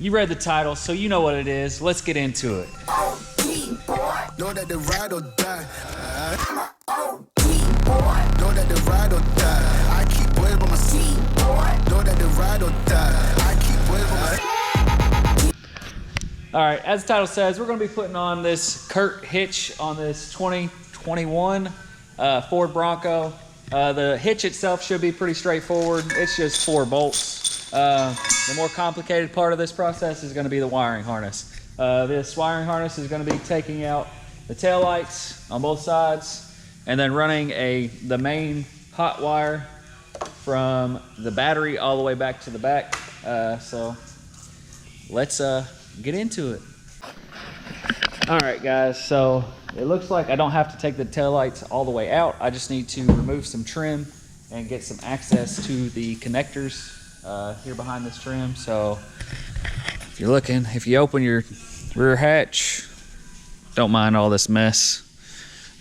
You read the title, so you know what it is. Let's get into it. Know that the ride or die. I'm a OG boy. Know that the ride or die. I keep boys by my seat, boy. Know that the ride or die. I keep boys by my. All right, as the title says, we're going to be putting on this Curt Hitch on this 2021 Ford Bronco. The hitch itself should be pretty straightforward. It's just 4 bolts. The more complicated part of this process is going to be the wiring harness. This wiring harness is going to be taking out the tail lights on both sides and then running the main hot wire from the battery all the way back to the back. So let's get into it. All right, guys, so it looks like I don't have to take the tail lights all the way out. I just need to remove some trim and get some access to the connectors here behind this trim. So if you're looking, if you open your rear hatch, don't mind all this mess.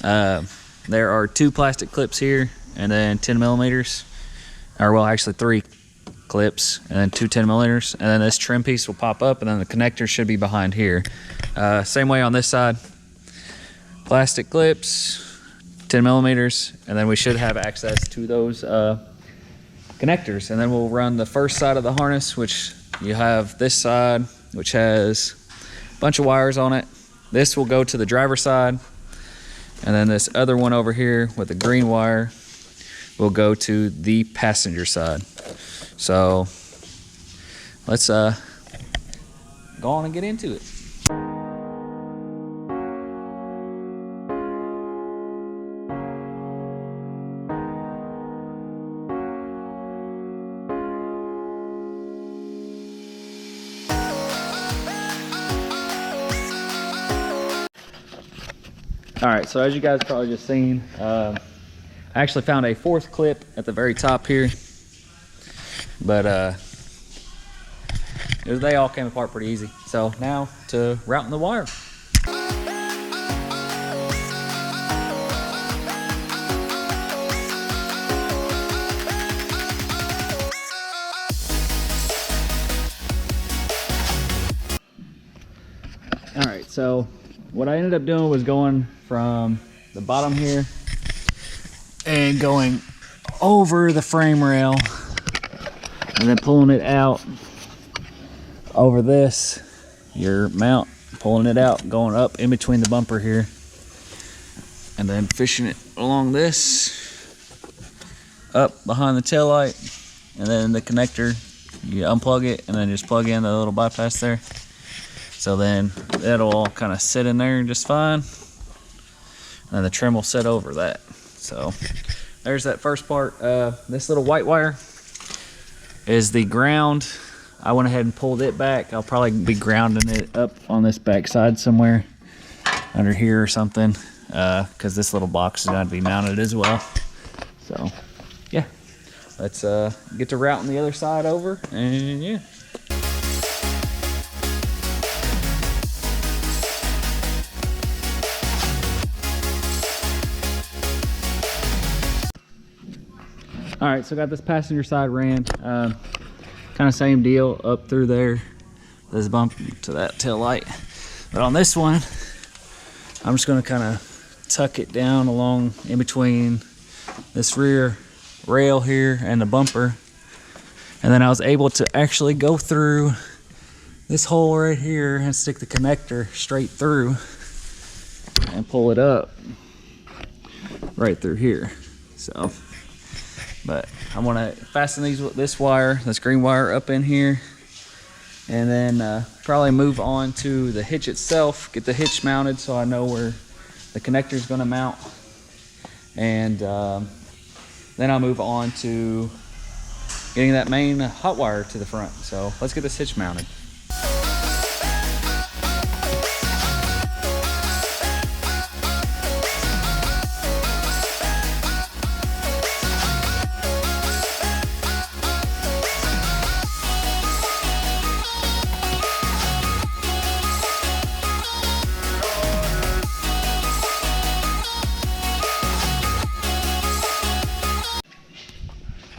There are 2 plastic clips here and then 10 millimeters, or well, actually 3 clips and then 2 10 millimeters, and then this trim piece will pop up and then the connector should be behind here. Same way on this side, plastic clips, 10 millimeters, and then we should have access to those connectors. And then we'll run the first side of the harness, which you have this side, which has a bunch of wires on it. This will go to the driver's side, and then this other one over here with the green wire will go to the passenger side. So let's go on and get into it. All right, so as you guys probably just seen, I actually found a 4th clip at the very top here, but they all came apart pretty easy. So now to routing the wire. All right, so what I ended up doing was going from the bottom here and going over the frame rail and then pulling it out over this, your mount, pulling it out, going up in between the bumper here, and then fishing it along this, up behind the tail light, and then the connector, you unplug it and then just plug in the little bypass there. So then that'll all kind of sit in there just fine. And then the trim will sit over that. So there's that first part. This little white wire is the ground. I went ahead and pulled it back. I'll probably be grounding it up on this back side somewhere under here or something, because this little box is going to be mounted as well. So yeah, let's get to routing the other side over, and yeah. All right, so I got this passenger side ran, kind of same deal up through there, this bump to that tail light. But on this one, I'm just gonna kind of tuck it down along in between this rear rail here and the bumper. And then I was able to actually go through this hole right here and stick the connector straight through and pull it up right through here. So, but I want to fasten this wire, this green wire, up in here, and then probably move on to the hitch itself, get the hitch mounted so I know where the connector is going to mount, and then I'll move on to getting that main hot wire to the front. So let's get this hitch mounted.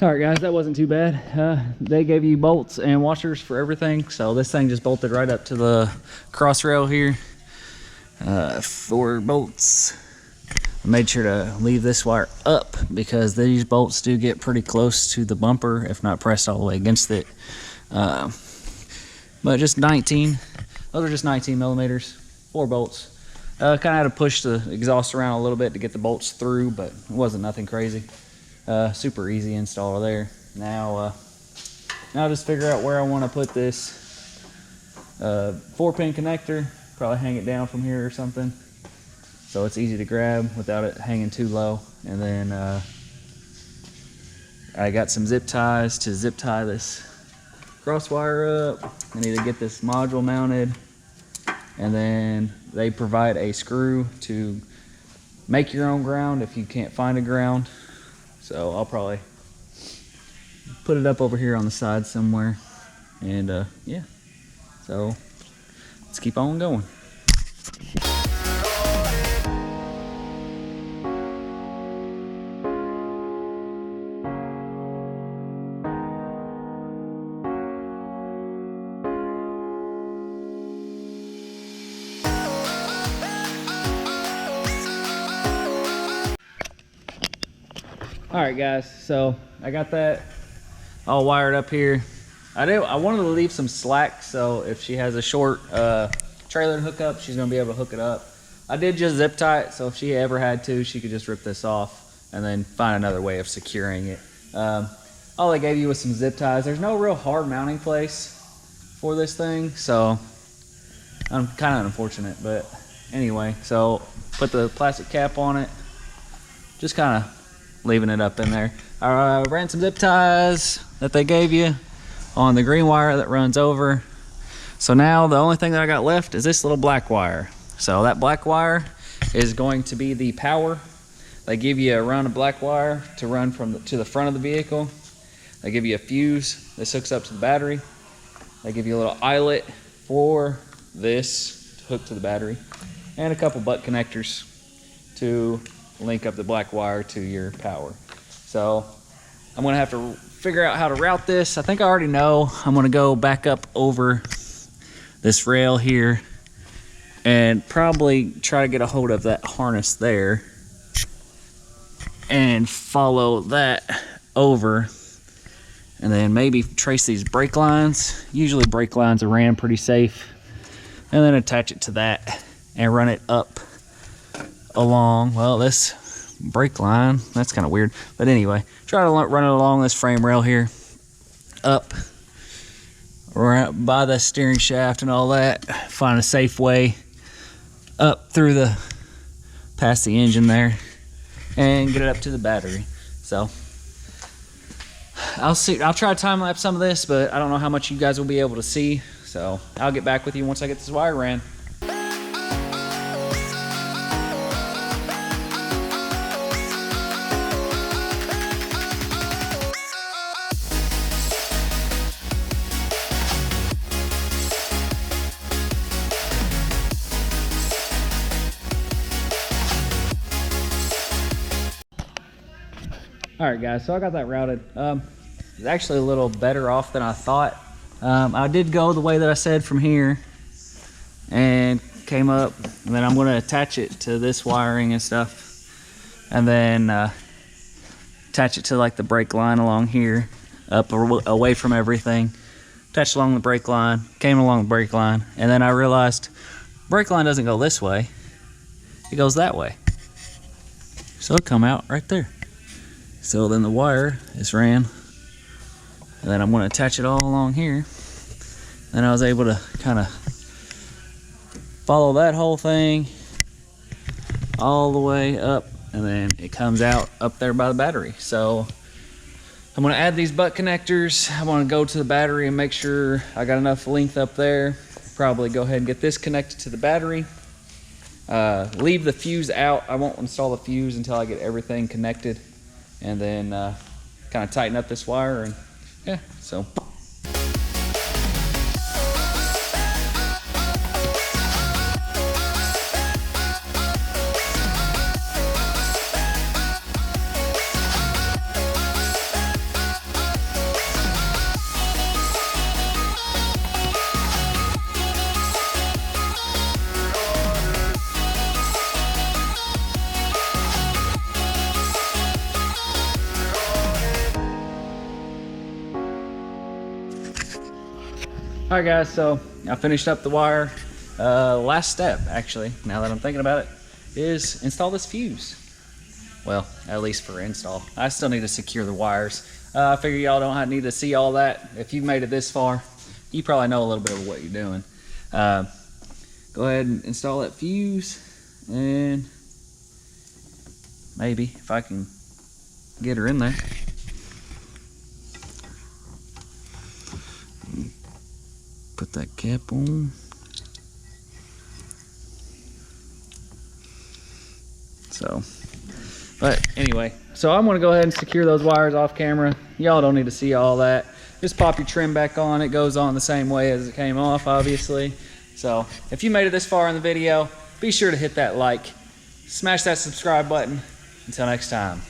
All right, guys, that wasn't too bad. They gave you bolts and washers for everything, so this thing just bolted right up to the cross rail here. 4 bolts. I made sure to leave this wire up because these bolts do get pretty close to the bumper, if not pressed all the way against it. But just 19. Those are just 19 millimeters, 4 bolts. Kind of had to push the exhaust around a little bit to get the bolts through, but it wasn't nothing crazy. Super easy install there. Now just figure out where I want to put this 4-pin connector. Probably hang it down from here or something, so it's easy to grab without it hanging too low. And then I got some zip ties to zip tie this cross wire up. I need to get this module mounted, and then they provide a screw to make your own ground if you can't find a ground. So I'll probably put it up over here on the side somewhere. And yeah, so let's keep on going. All right, guys, so I got that all wired up here. I wanted to leave some slack, so if she has a short trailer to hook up, she's gonna be able to hook it up. I did just zip tie it, so if she ever had to, she could just rip this off and then find another way of securing it. All I gave you was some zip ties. There's no real hard mounting place for this thing, so I'm kind of unfortunate, but anyway, so put the plastic cap on it, just kind of leaving it up in there. I ran some zip ties that they gave you on the green wire that runs over. So now the only thing that I got left is this little black wire. So that black wire is going to be the power. They give you a run of black wire to run to the front of the vehicle. They give you a fuse. This hooks up to the battery. They give you a little eyelet for this to hook to the battery, and a couple butt connectors to link up the black wire to your power. So I'm gonna have to figure out how to route this. I think I already know. I'm gonna go back up over this rail here and probably try to get a hold of that harness there and follow that over, and then maybe trace these brake lines. Usually brake lines are ran pretty safe, and then attach it to that and run it up along, well, this brake line, that's kind of weird, but anyway, try to run it along this frame rail here, up right by the steering shaft and all that. Find a safe way up through past the engine there and get it up to the battery. So I'll try to time lapse some of this, but I don't know how much you guys will be able to see, so I'll get back with you once I get this wire ran. All right, guys, so I got that routed. It's actually a little better off than I thought. I did go the way that I said from here and came up, and then I'm going to attach it to this wiring and stuff, and then attach it to like the brake line along here, up away from everything. Attached along the brake line, came along the brake line, and then I realized brake line doesn't go this way, it goes that way. So it come out right there. So then the wire is ran, and then I'm going to attach it all along here. Then I was able to kind of follow that whole thing all the way up, and then it comes out up there by the battery. So I'm going to add these butt connectors. I want to go to the battery and make sure I got enough length up there. Probably go ahead and get this connected to the battery. Leave the fuse out. I won't install the fuse until I get everything connected, and then kind of tighten up this wire, and yeah, so. All right, guys, so I finished up the wire. Last step, actually, now that I'm thinking about it, is install this fuse. Well, at least for install. I still need to secure the wires. I figure y'all don't need to see all that. If you've made it this far, you probably know a little bit of what you're doing. Go ahead and install that fuse, and maybe if I can get her in there. Put that cap on. So, but anyway, so I'm gonna go ahead and secure those wires off camera. Y'all don't need to see all that. Just pop your trim back on. It goes on the same way as it came off, obviously. So if you made it this far in the video, be sure to hit that like, smash that subscribe button. Until next time.